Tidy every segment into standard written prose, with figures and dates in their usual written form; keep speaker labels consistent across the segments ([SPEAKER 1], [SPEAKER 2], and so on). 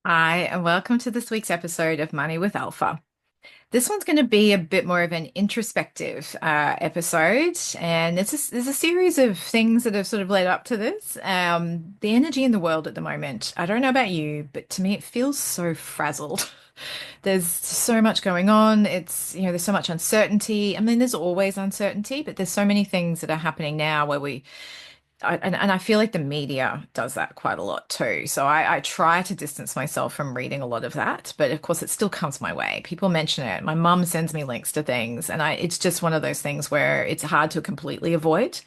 [SPEAKER 1] Hi, and welcome to this week's episode of Money with Alpha. This one's going to be a bit more of an introspective episode, and there's a series of things that have sort of led up to this. The energy in the world at the moment, I don't know about you, but to me it feels so frazzled. There's so much going on. There's so much uncertainty. I mean, there's always uncertainty, but there's so many things that are happening now where and I feel like the media does that quite a lot too. So I try to distance myself from reading a lot of that, but of course it still comes my way. People mention it. My mum sends me links to things, and it's just one of those things where it's hard to completely avoid.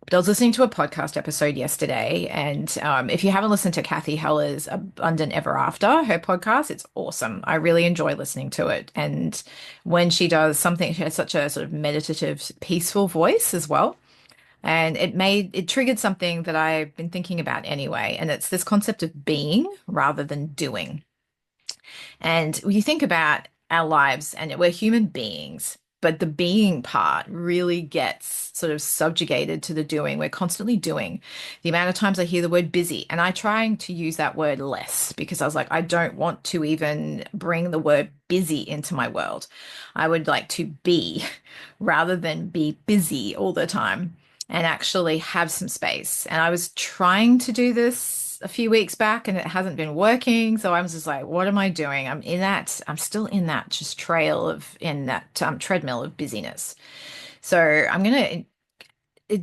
[SPEAKER 1] But I was listening to a podcast episode yesterday, and if you haven't listened to Kathy Heller's Abundant Ever After, her podcast, it's awesome. I really enjoy listening to it. And when she does something, she has such a sort of meditative, peaceful voice as well. And it triggered something that I've been thinking about anyway. And it's this concept of being rather than doing. And when you think about our lives, and we're human beings, but the being part really gets sort of subjugated to the doing. We're constantly doing. The amount of times I hear the word busy, and I trying to use that word less because I was like, I don't want to even bring the word busy into my world. I would like to be rather than be busy all the time and actually have some space. And I was trying to do this a few weeks back and it hasn't been working. So I was just like, what am I doing? I'm still in that just in that treadmill of busyness. So I'm going to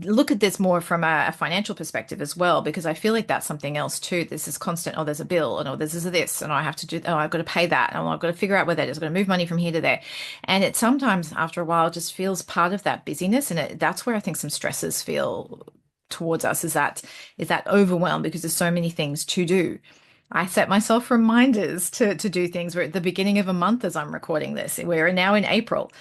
[SPEAKER 1] look at this more from a financial perspective as well, because I feel like that's something else too. This is constant, oh, there's a bill, and oh, there's this, and I have to do, oh, I've got to pay that, and oh, I've got to figure out where that is. I've got to move money from here to there. And it sometimes, after a while, just feels part of that busyness. And that's where I think some stresses feel towards us is that overwhelm because there's so many things to do. I set myself reminders to do things. We're at the beginning of a month as I'm recording this. We're now in April.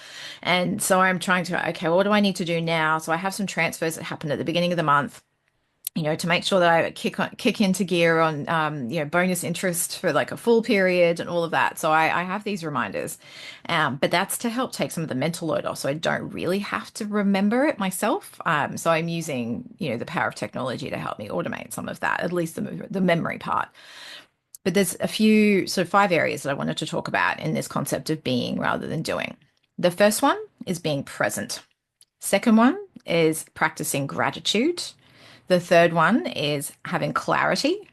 [SPEAKER 1] And so I'm trying to, okay, well, what do I need to do now? So I have some transfers that happen at the beginning of the month, to make sure that I kick into gear on, bonus interest for like a full period and all of that. So I have these reminders, but that's to help take some of the mental load off. So I don't really have to remember it myself. So I'm using, the power of technology to help me automate some of that, at least the memory part. But there's a few, sort of 5 areas that I wanted to talk about in this concept of being rather than doing. The first one is being present. Second one is practicing gratitude. The third one is having clarity.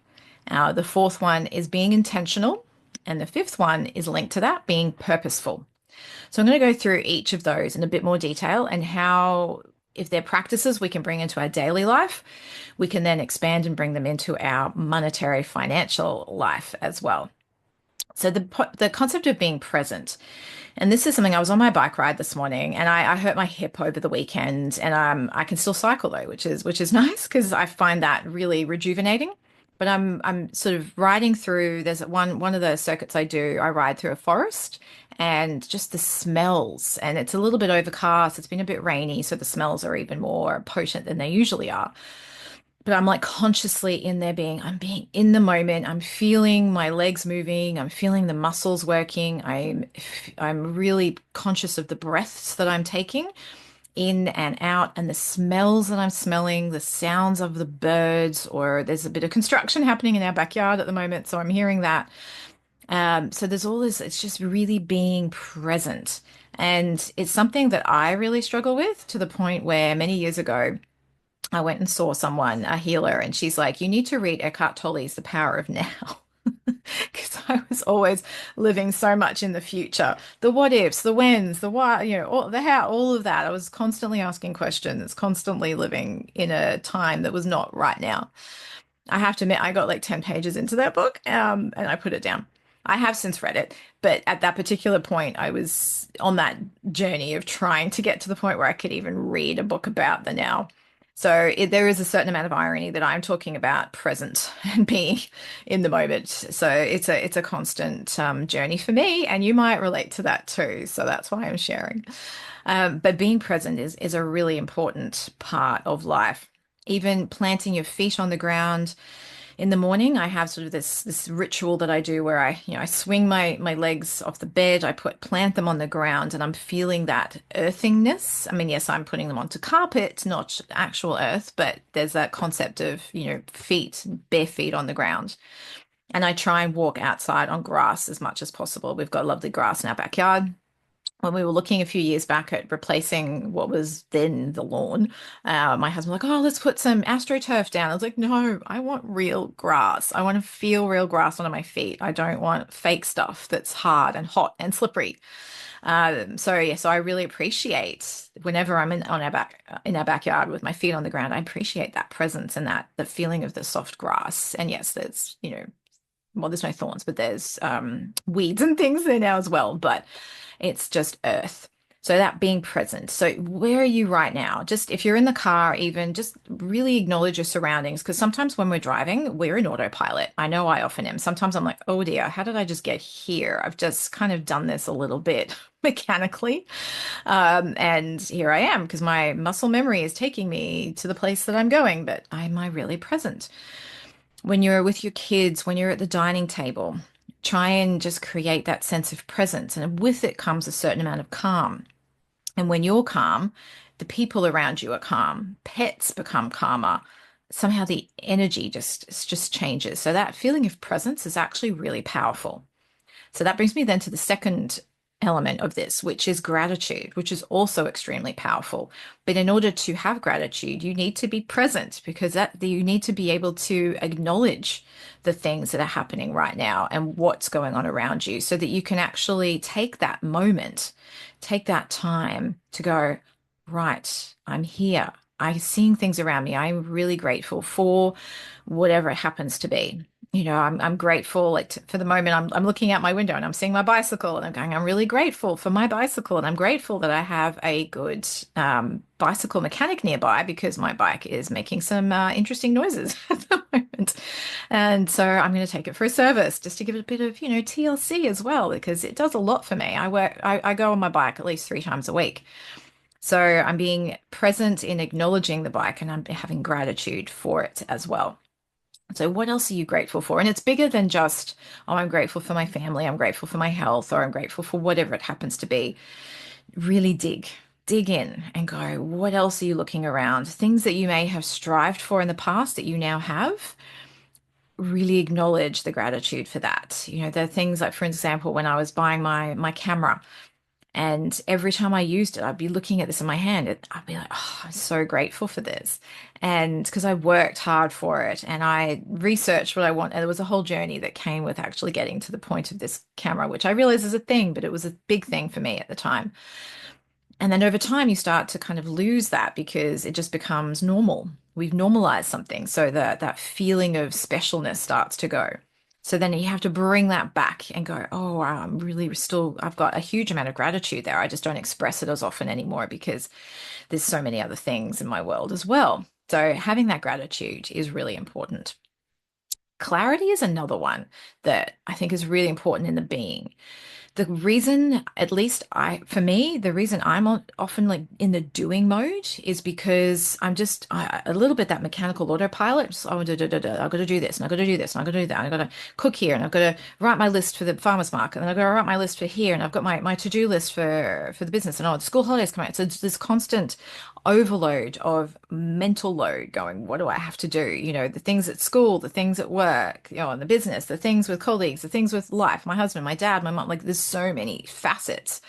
[SPEAKER 1] The fourth one is being intentional. And the fifth one is linked to that, being purposeful. So I'm going to go through each of those in a bit more detail and how, if they're practices we can bring into our daily life, we can then expand and bring them into our monetary financial life as well. So the concept of being present, and this is something. I was on my bike ride this morning, and I hurt my hip over the weekend, and I can still cycle though, which is nice because I find that really rejuvenating. But I'm sort of riding through. There's one of the circuits I do. I ride through a forest, and just the smells, and it's a little bit overcast. It's been a bit rainy, so the smells are even more potent than they usually are, but I'm like consciously in there I'm being in the moment. I'm feeling my legs moving. I'm feeling the muscles working. I'm really conscious of the breaths that I'm taking in and out and the smells that I'm smelling, the sounds of the birds, or there's a bit of construction happening in our backyard at the moment. So I'm hearing that. So there's all this, it's just really being present. And it's something that I really struggle with to the point where many years ago, I went and saw someone, a healer, and she's like, you need to read Eckhart Tolle's The Power of Now. Because I was always living so much in the future. The what ifs, the whens, the why, all, the how, all of that. I was constantly asking questions, constantly living in a time that was not right now. I have to admit, I got like 10 pages into that book, and I put it down. I have since read it, but at that particular point, I was on that journey of trying to get to the point where I could even read a book about the now. So there is a certain amount of irony that I'm talking about present and being in the moment. So it's a constant journey for me, and you might relate to that too. So that's why I'm sharing. But being present is a really important part of life. Even planting your feet on the ground in the morning, I have sort of this ritual that I do where I swing my legs off the bed, plant them on the ground, and I'm feeling that earthingness. I mean, yes, I'm putting them onto carpet, not actual earth, but there's that concept of, bare feet on the ground. And I try and walk outside on grass as much as possible. We've got lovely grass in our backyard. When we were looking a few years back at replacing what was then the lawn, my husband was like, "Oh, let's put some AstroTurf down." I was like, "No, I want real grass. I want to feel real grass under my feet. I don't want fake stuff that's hard and hot and slippery." So yeah, so I really appreciate whenever I'm in our backyard with my feet on the ground. I appreciate that presence and that the feeling of the soft grass. And yes, there's well, there's no thorns, but there's weeds and things there now as well. But it's just earth. So that being present. So where are you right now? Just if you're in the car, even just really acknowledge your surroundings. Because sometimes when we're driving, we're in autopilot. I know I often am. Sometimes I'm like, oh dear, how did I just get here? I've just kind of done this a little bit mechanically. And here I am because my muscle memory is taking me to the place that I'm going. But am I really present? When you're with your kids, when you're at the dining table, try and just create that sense of presence. And with it comes a certain amount of calm. And when you're calm, the people around you are calm. Pets become calmer. Somehow the energy just changes. So that feeling of presence is actually really powerful. So that brings me then to the second element of this, which is gratitude, which is also extremely powerful. But in order to have gratitude, you need to be present because that you need to be able to acknowledge the things that are happening right now and what's going on around you so that you can actually take that moment, take that time to go, right, I'm here. I'm seeing things around me. I'm really grateful for whatever it happens to be. I'm grateful like for the moment I'm looking out my window and I'm seeing my bicycle and I'm going, I'm really grateful for my bicycle and I'm grateful that I have a good bicycle mechanic nearby because my bike is making some interesting noises at the moment. And so I'm going to take it for a service just to give it a bit of, TLC as well because it does a lot for me. I go on my bike at least 3 times a week. So I'm being present in acknowledging the bike and I'm having gratitude for it as well. So, what else are you grateful for? And it's bigger than just, oh, I'm grateful for my family, I'm grateful for my health, or I'm grateful for whatever it happens to be. Really dig in and go, what else are you looking around? Things that you may have strived for in the past that you now have. Really acknowledge the gratitude for that. The things like, for example, when I was buying my camera, and every time I used it, I'd be looking at this in my hand. I'd be like, oh, I'm so grateful for this. And because I worked hard for it and I researched what I want. And there was a whole journey that came with actually getting to the point of this camera, which I realize is a thing, but it was a big thing for me at the time. And then over time, you start to kind of lose that because it just becomes normal. We've normalized something. So that feeling of specialness starts to go. So then you have to bring that back and go, oh, wow, I've got a huge amount of gratitude there. I just don't express it as often anymore because there's so many other things in my world as well. So having that gratitude is really important. Clarity is another one that I think is really important in the being. The reason, at least for me, the reason I'm often like in the doing mode is because a little bit that mechanical autopilot. Just, oh, I've got to do this, and I've got to do this, and I've got to do that. I've got to cook here, and I've got to write my list for the farmer's market, and I've got to write my list for here, and I've got my to-do list for the business, and the school holidays come out. So it's this constant overload of mental load going, what do I have to do? The things at school, the things at work, in the business, the things with colleagues, the things with life, my husband, my dad, my mom, like there's so many facets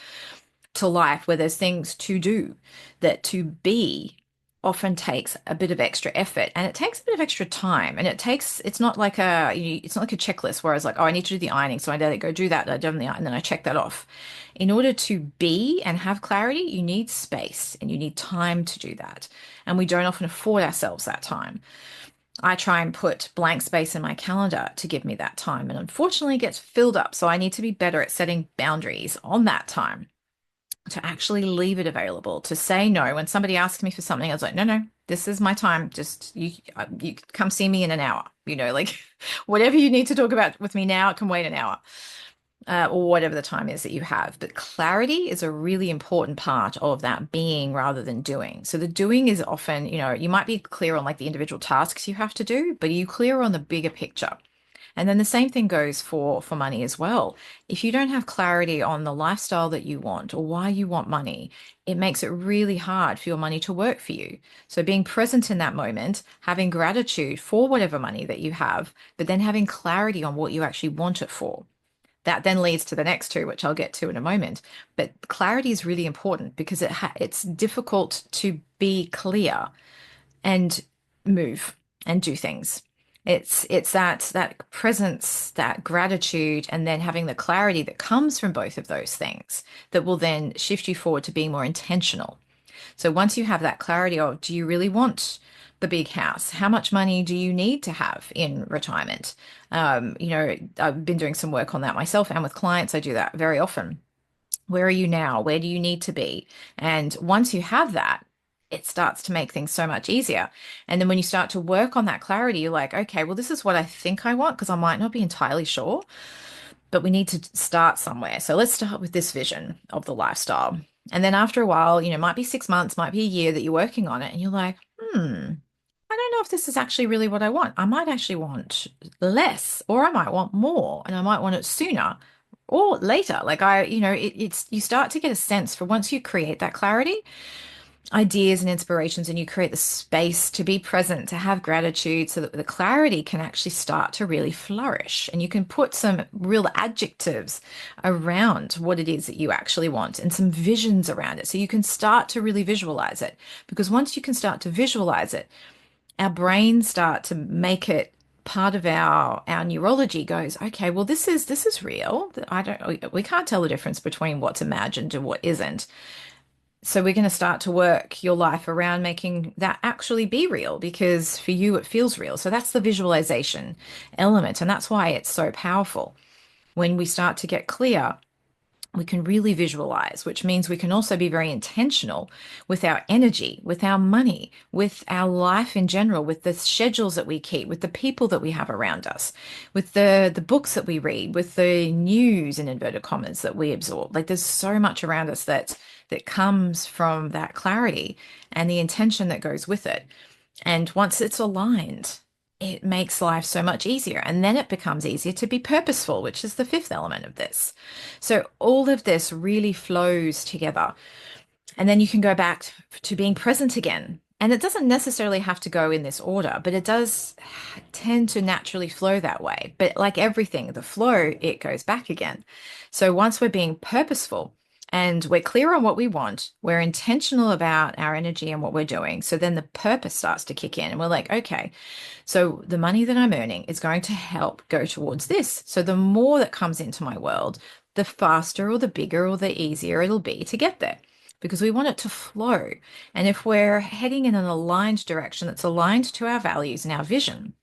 [SPEAKER 1] to life where there's things to do that to be often takes a bit of extra effort and it takes a bit of extra time and it's not like a checklist where I was like, oh, I need to do the ironing, so I gotta go do that, I've done the iron and then I check that off. In order to be and have clarity, you need space and you need time to do that, and we don't often afford ourselves that time. I try and put blank space in my calendar to give me that time, and unfortunately it gets filled up, so I need to be better at setting boundaries on that time to actually leave it available, to say no. When somebody asks me for something, I was like, no, no, this is my time. Just you come see me in an hour, like whatever you need to talk about with me now, it can wait an hour. Or whatever the time is that you have. But clarity is a really important part of that being rather than doing. So the doing is often, you might be clear on like the individual tasks you have to do, but are you clear on the bigger picture? And then the same thing goes for money as well. If you don't have clarity on the lifestyle that you want or why you want money, it makes it really hard for your money to work for you. So being present in that moment, having gratitude for whatever money that you have, but then having clarity on what you actually want it for. That then leads to the next two, which I'll get to in a moment. But clarity is really important because it's difficult to be clear and move and do things. It's that presence, that gratitude, and then having the clarity that comes from both of those things that will then shift you forward to being more intentional. So once you have that clarity of, do you really want the big house? How much money do you need to have in retirement? I've been doing some work on that myself and with clients, I do that very often. Where are you now? Where do you need to be? And once you have that, it starts to make things so much easier. And then when you start to work on that clarity, you're like, okay, well, this is what I think I want because I might not be entirely sure, but we need to start somewhere. So let's start with this vision of the lifestyle. And then after a while, it might be 6 months, might be a year that you're working on it, and you're like, I don't know if this is actually really what I want. I might actually want less, or I might want more, and I might want it sooner or later. Like it's you start to get a sense for once you create that clarity, ideas and inspirations, and you create the space to be present, to have gratitude, so that the clarity can actually start to really flourish. And you can put some real adjectives around what it is that you actually want and some visions around it. So you can start to really visualize it. Because once you can start to visualize it, our brains start to make it part of our neurology goes, okay, well, this is real. We can't tell the difference between what's imagined and what isn't. So we're going to start to work your life around making that actually be real because for you it feels real. So that's the visualization element. And that's why it's so powerful. When we start to get clear, we can really visualize, which means we can also be very intentional with our energy, with our money, with our life in general, with the schedules that we keep, with the people that we have around us, with the books that we read, with the news in inverted commas that we absorb. Like there's so much around us that comes from that clarity and the intention that goes with it. And once it's aligned, it makes life so much easier. And then it becomes easier to be purposeful, which is the fifth element of this. So all of this really flows together. And then you can go back to being present again. And it doesn't necessarily have to go in this order, but it does tend to naturally flow that way. But like everything, the flow, it goes back again. So once we're being purposeful, and we're clear on what we want, we're intentional about our energy and what we're doing. So then the purpose starts to kick in, and we're like, okay, so the money that I'm earning is going to help go towards this. So the more that comes into my world, the faster or the bigger or the easier it'll be to get there because we want it to flow. And if we're heading in an aligned direction that's aligned to our values and our vision,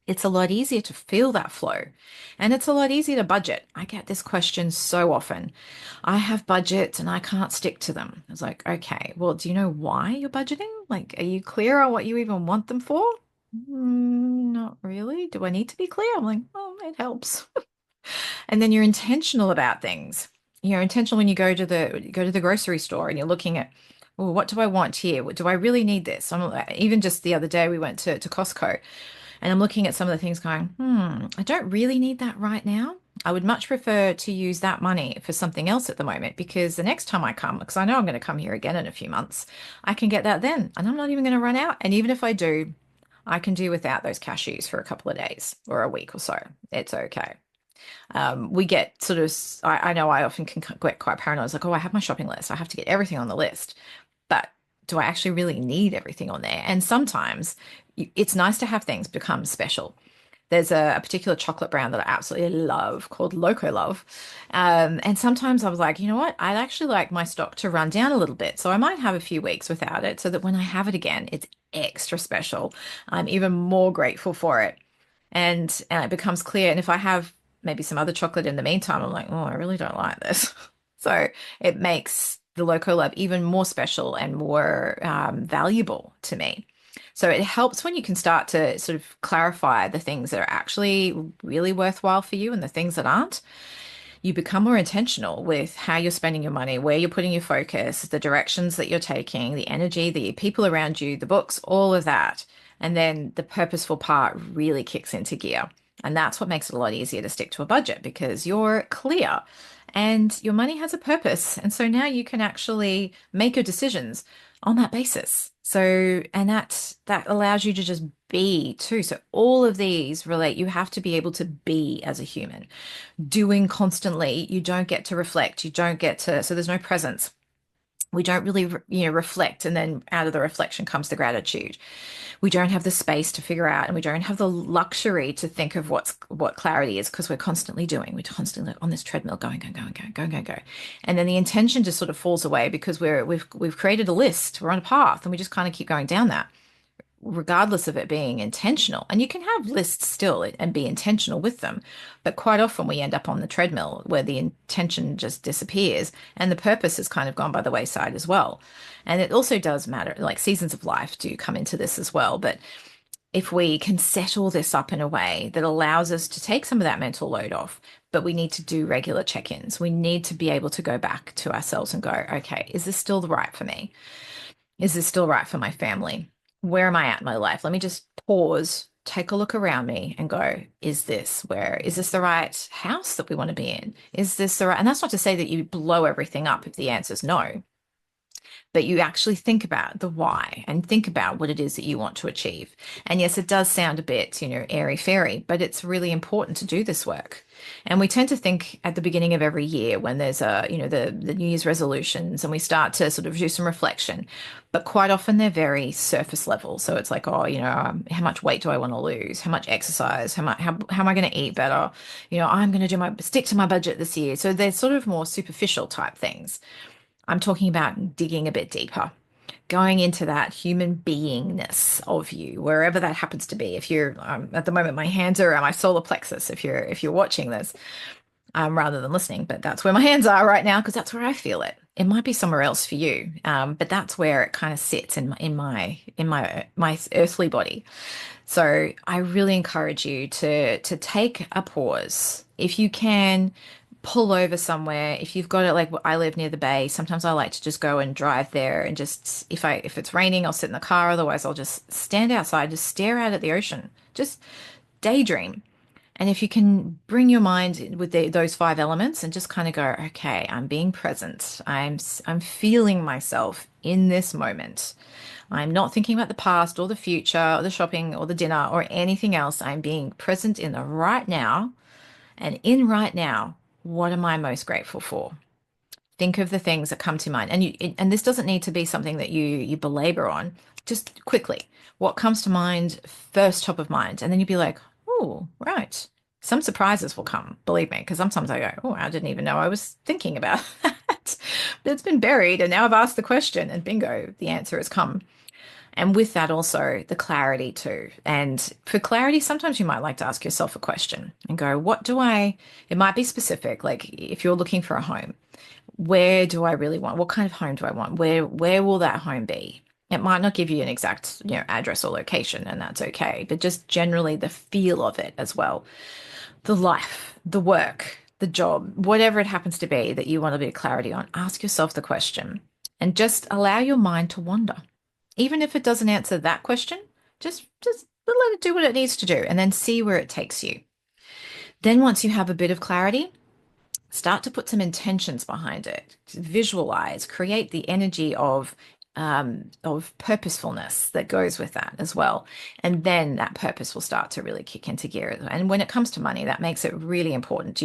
[SPEAKER 1] it's a lot easier to feel that flow and it's a lot easier to budget. I get this question so often. I have budgets and I can't stick to them. It's like, okay, well, do you know why you're budgeting? Like, are you clear on what you even want them for? Not really. Do I need to be clear? I'm like, oh, it helps. And then you're intentional about things. You're intentional when you go to the grocery store and you're looking at, well, what do I want here? Do I really need this? Even just the other day we went to Costco and I'm looking at some of the things going, I don't really need that right now. I would much prefer to use that money for something else at the moment because the next time I come, because I know I'm going to come here again in a few months, I can get that then. And I'm not even going to run out. And even if I do, I can do without those cashews for a couple of days or a week or so. It's okay. We get sort of, I know I often can get quite paranoid. It's like, oh, I have my shopping list. I have to get everything on the list. But do I actually really need everything on there? And sometimes it's nice to have things become special. There's a particular chocolate brand that I absolutely love called Loco Love. And sometimes I was like, you know what? I'd actually like my stock to run down a little bit. So I might have a few weeks without it so that when I have it again, it's extra special. I'm even more grateful for it. And it becomes clear. And if I have maybe some other chocolate in the meantime, I'm like, oh, I really don't like this. So it makes the Loco Love even more special and more valuable to me. So it helps when you can start to sort of clarify the things that are actually really worthwhile for you and the things that aren't. You become more intentional with how you're spending your money, where you're putting your focus, the directions that you're taking, the energy, the people around you, the books, all of that. And then the purposeful part really kicks into gear. And that's what makes it a lot easier to stick to a budget because you're clear and your money has a purpose. And so now you can actually make your decisions on that basis. So, and that allows you to just be too. So all of these relate, you have to be able to be as a human. Doing constantly, you don't get to reflect, you don't get to, so there's no presence. We don't really, reflect, and then out of the reflection comes the gratitude. We don't have the space to figure out, and we don't have the luxury to think of what clarity is because we're constantly doing. We're constantly on this treadmill, going, going, going, going, going, going, go, and then the intention just sort of falls away because we've created a list, we're on a path, and we just kind of keep going down that regardless of it being intentional. And you can have lists still and be intentional with them. But quite often we end up on the treadmill where the intention just disappears and the purpose has kind of gone by the wayside as well. And it also does matter, like seasons of life do come into this as well. But if we can set all this up in a way that allows us to take some of that mental load off, but we need to do regular check ins. We need to be able to go back to ourselves and go, okay, is this still the right for me? Is this still right for my family? Where am I at in my life? Let me just pause, take a look around me and go, is this the right house that we want to be in? Is this the right? And that's not to say that you blow everything up if the answer is no, but you actually think about the why and think about what it is that you want to achieve. And yes, it does sound a bit, airy fairy, but it's really important to do this work. And we tend to think at the beginning of every year when there's the New Year's resolutions and we start to sort of do some reflection, but quite often they're very surface level. So it's like, oh, how much weight do I want to lose? How much exercise? How am I going to eat better? I'm going to stick to my budget this year. So they're sort of more superficial type things. I'm talking about digging a bit deeper, going into that human beingness of you, wherever that happens to be. If you're at the moment, my hands are at my solar plexus. If you're watching this, rather than listening, but that's where my hands are right now because that's where I feel it. It might be somewhere else for you, but that's where it kind of sits in my earthly body. So I really encourage you to take a pause. If you can pull over somewhere, if you've got it, like I live near the bay, sometimes I like to just go and drive there and just if it's raining, I'll sit in the car, otherwise I'll just stand outside, just stare out at the ocean, just daydream. And if you can bring your mind with those five elements and just kind of go, okay, I'm being present. I'm feeling myself in this moment. I'm not thinking about the past or the future or the shopping or the dinner or anything else. I'm being present in the right now. And in right now, what am I most grateful for? Think of the things that come to mind. And this doesn't need to be something that you belabor on. Just quickly, what comes to mind first, top of mind, and then you'd be like, oh, right. Some surprises will come, believe me, because sometimes I go, oh, I didn't even know I was thinking about that. But it's been buried, and now I've asked the question, and bingo, the answer has come. And with that, also the clarity too. And for clarity, sometimes you might like to ask yourself a question and go, it might be specific, like if you're looking for a home, where do I really want? What kind of home do I want? Where will that home be? It might not give you an exact, address or location, and that's okay, but just generally the feel of it as well. The life, the work, the job, whatever it happens to be that you want a bit of clarity on, ask yourself the question and just allow your mind to wander. Even if it doesn't answer that question, just let it do what it needs to do and then see where it takes you. Then once you have a bit of clarity, start to put some intentions behind it. Visualize, create the energy of purposefulness that goes with that as well. And then that purpose will start to really kick into gear. And when it comes to money, that makes it really important.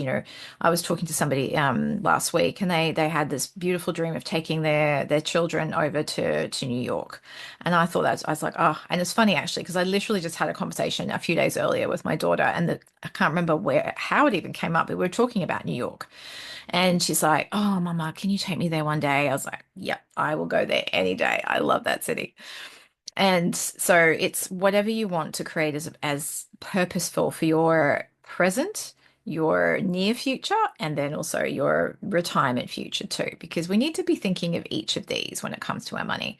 [SPEAKER 1] I was talking to somebody last week, and they had this beautiful dream of taking their children over to New York. And I thought I was like, oh, and it's funny actually, because I literally just had a conversation a few days earlier with my daughter, and I can't remember how it even came up, but we were talking about New York. And she's like, oh, Mama, can you take me there one day? I was like, yep, I will go there any day. I love that city. And so it's whatever you want to create as purposeful for your present, your near future, and then also your retirement future too, because we need to be thinking of each of these when it comes to our money.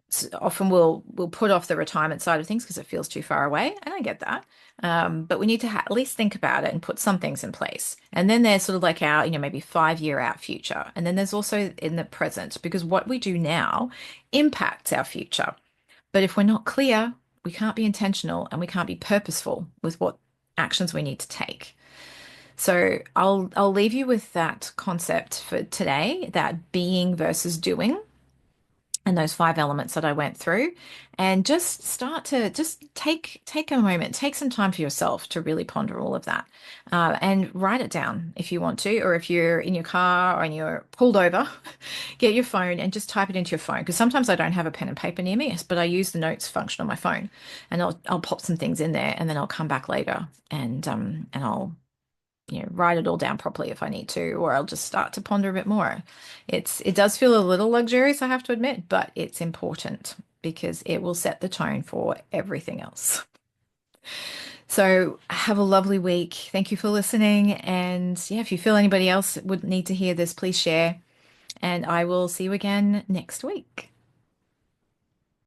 [SPEAKER 1] So often we'll put off the retirement side of things because it feels too far away, and I get that. But we need to at least think about it and put some things in place. And then there's sort of like our, maybe 5 year out future. And then there's also in the present, because what we do now impacts our future. But if we're not clear, we can't be intentional and we can't be purposeful with what actions we need to take. So I'll leave you with that concept for today, that being versus doing, and those five elements that I went through, and just start to just take a moment, take some time for yourself to really ponder all of that, and write it down if you want to, or if you're in your car or and you're pulled over, get your phone and just type it into your phone. Because sometimes I don't have a pen and paper near me, but I use the notes function on my phone, and I'll pop some things in there, and then I'll come back later and I'll write it all down properly if I need to, or I'll just start to ponder a bit more. It does feel a little luxurious, I have to admit, but it's important because it will set the tone for everything else. So have a lovely week. Thank you for listening. And yeah, if you feel anybody else would need to hear this, please share. And I will see you again next week.